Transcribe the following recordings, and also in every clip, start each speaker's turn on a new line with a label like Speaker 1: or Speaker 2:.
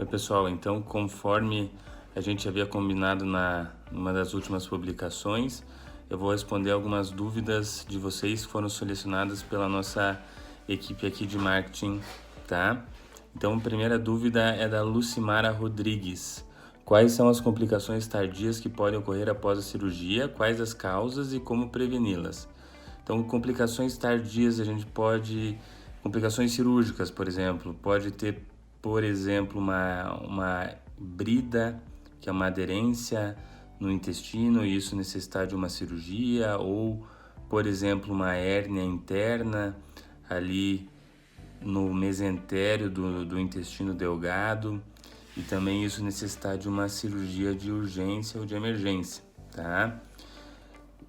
Speaker 1: Pessoal, então conforme a gente havia combinado numa das últimas publicações, eu vou responder algumas dúvidas de vocês que foram selecionadas pela nossa equipe aqui de marketing, tá? Então a primeira dúvida é da Lucimara Rodrigues. Quais são as complicações tardias que podem ocorrer após a cirurgia, quais as causas e como preveni-las? Então, complicações tardias complicações cirúrgicas, por exemplo, pode ter, por exemplo, uma brida, que é uma aderência no intestino e isso necessitar de uma cirurgia, ou, por exemplo, uma hérnia interna ali no mesentério do intestino delgado, e também isso necessitar de uma cirurgia de urgência ou de emergência, tá?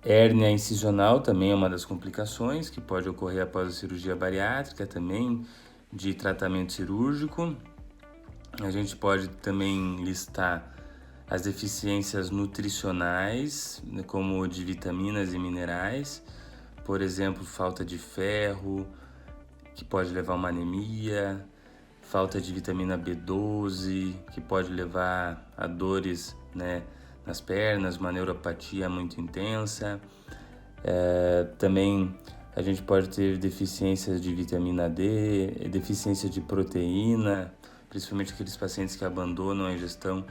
Speaker 1: Hérnia incisional também é uma das complicações que pode ocorrer após a cirurgia bariátrica, também de tratamento cirúrgico. A gente pode também listar as deficiências nutricionais, como de vitaminas e minerais, por exemplo, falta de ferro, que pode levar a uma anemia, falta de vitamina B12, que pode levar a dores, nas pernas, uma neuropatia muito intensa. Também a gente pode ter deficiências de vitamina D, deficiência de proteína, principalmente aqueles pacientes que abandonam a ingestão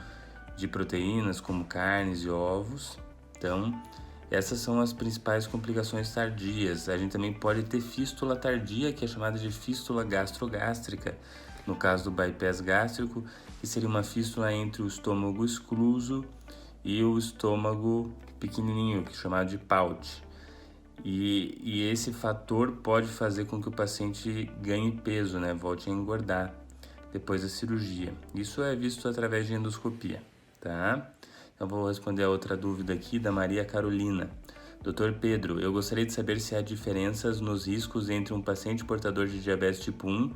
Speaker 1: de proteínas como carnes e ovos. Então, essas são as principais complicações tardias. A gente também pode ter fístula tardia, que é chamada de fístula gastrogástrica, no caso do bypass gástrico, que seria uma fístula entre o estômago escluso e o estômago pequenininho, que é chamado de pouch. E esse fator pode fazer com que o paciente ganhe peso, volte a engordar depois da cirurgia. Isso é visto através de endoscopia, tá? Então vou responder a outra dúvida aqui da Maria Carolina. Dr. Pedro, eu gostaria de saber se há diferenças nos riscos entre um paciente portador de diabetes tipo 1,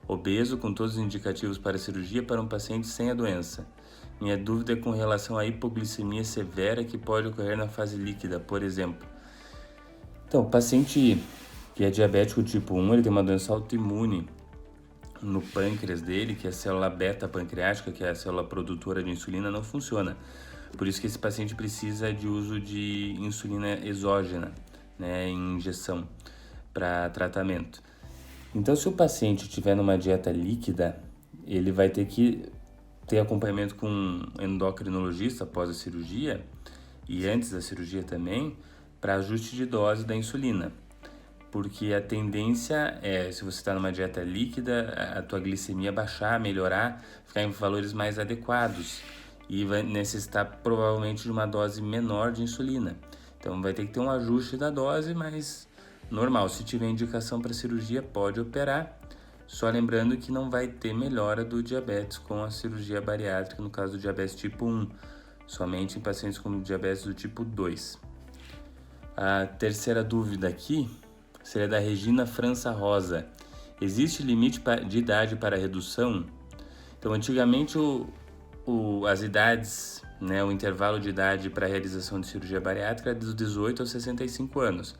Speaker 1: obeso, com todos os indicativos para cirurgia, para um paciente sem a doença. Minha dúvida é com relação à hipoglicemia severa que pode ocorrer na fase líquida, por exemplo. Então, o paciente que é diabético tipo 1, ele tem uma doença autoimune no pâncreas dele, que a célula beta pancreática, que é a célula produtora de insulina, não funciona. Por isso que esse paciente precisa de uso de insulina exógena, em injeção para tratamento. Então, se o paciente estiver numa dieta líquida, ele vai ter que ter acompanhamento com um endocrinologista após a cirurgia e antes da cirurgia também, para ajuste de dose da insulina. Porque a tendência é, se você está numa dieta líquida, a tua glicemia baixar, melhorar, ficar em valores mais adequados e vai necessitar provavelmente de uma dose menor de insulina. Então vai ter que ter um ajuste da dose, mas normal. Se tiver indicação para cirurgia, pode operar. Só lembrando que não vai ter melhora do diabetes com a cirurgia bariátrica, no caso do diabetes tipo 1, somente em pacientes com diabetes do tipo 2. A terceira dúvida aqui seria da Regina França Rosa. Existe limite de idade para redução? Então, antigamente as idades, o intervalo de idade para a realização de cirurgia bariátrica era dos 18 aos 65 anos.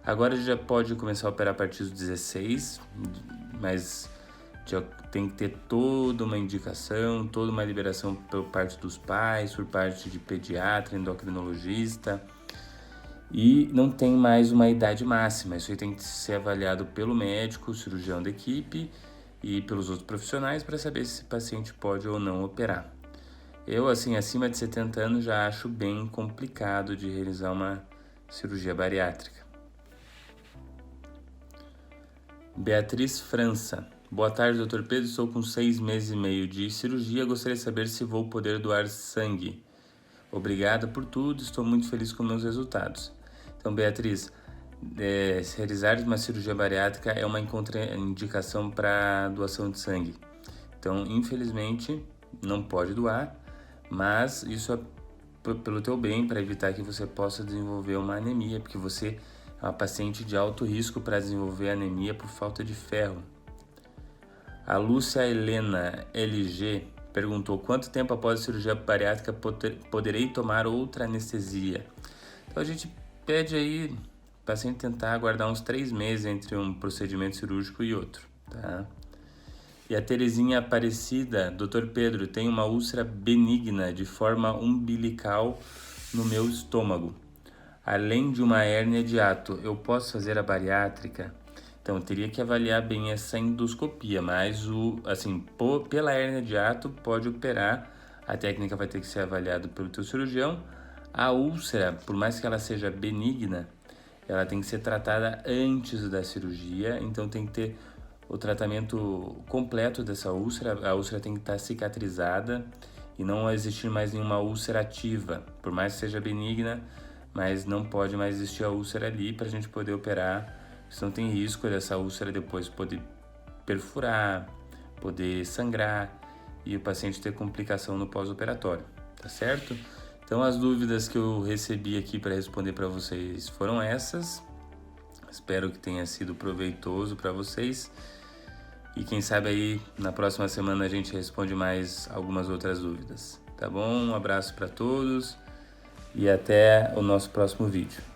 Speaker 1: Agora já pode começar a operar a partir dos 16, mas já tem que ter toda uma indicação, toda uma liberação por parte dos pais, por parte de pediatra, endocrinologista. E não tem mais uma idade máxima, isso aí tem que ser avaliado pelo médico, cirurgião da equipe e pelos outros profissionais para saber se esse paciente pode ou não operar. Eu, acima de 70 anos, já acho bem complicado de realizar uma cirurgia bariátrica. Beatriz França. Boa tarde, Dr. Pedro. Estou com 6 meses e meio de cirurgia. Gostaria de saber se vou poder doar sangue. Obrigada por tudo. Estou muito feliz com meus resultados. Então, Beatriz, realizar uma cirurgia bariátrica é uma contraindicação para doação de sangue. Então, infelizmente, não pode doar, mas isso é pelo teu bem, para evitar que você possa desenvolver uma anemia, porque você é uma paciente de alto risco para desenvolver anemia por falta de ferro. A Lúcia Helena LG perguntou: quanto tempo após a cirurgia bariátrica poderei tomar outra anestesia? Então a gente pede aí o paciente tentar aguardar uns 3 meses entre um procedimento cirúrgico e outro, tá? E a Terezinha Aparecida, Dr. Pedro, tem uma úlcera benigna de forma umbilical no meu estômago, além de uma hérnia de hiato. Eu posso fazer a bariátrica? Então, eu teria que avaliar bem essa endoscopia, mas pela hérnia de hiato pode operar. A técnica vai ter que ser avaliada pelo teu cirurgião. A úlcera, por mais que ela seja benigna, ela tem que ser tratada antes da cirurgia, então tem que ter o tratamento completo dessa úlcera. A úlcera tem que estar cicatrizada e não existir mais nenhuma úlcera ativa, por mais que seja benigna, mas não pode mais existir a úlcera ali para a gente poder operar, senão tem risco dessa úlcera depois poder perfurar, poder sangrar e o paciente ter complicação no pós-operatório, tá certo? Então as dúvidas que eu recebi aqui para responder para vocês foram essas. Espero que tenha sido proveitoso para vocês. E quem sabe aí na próxima semana a gente responde mais algumas outras dúvidas, tá bom? Um abraço para todos e até o nosso próximo vídeo.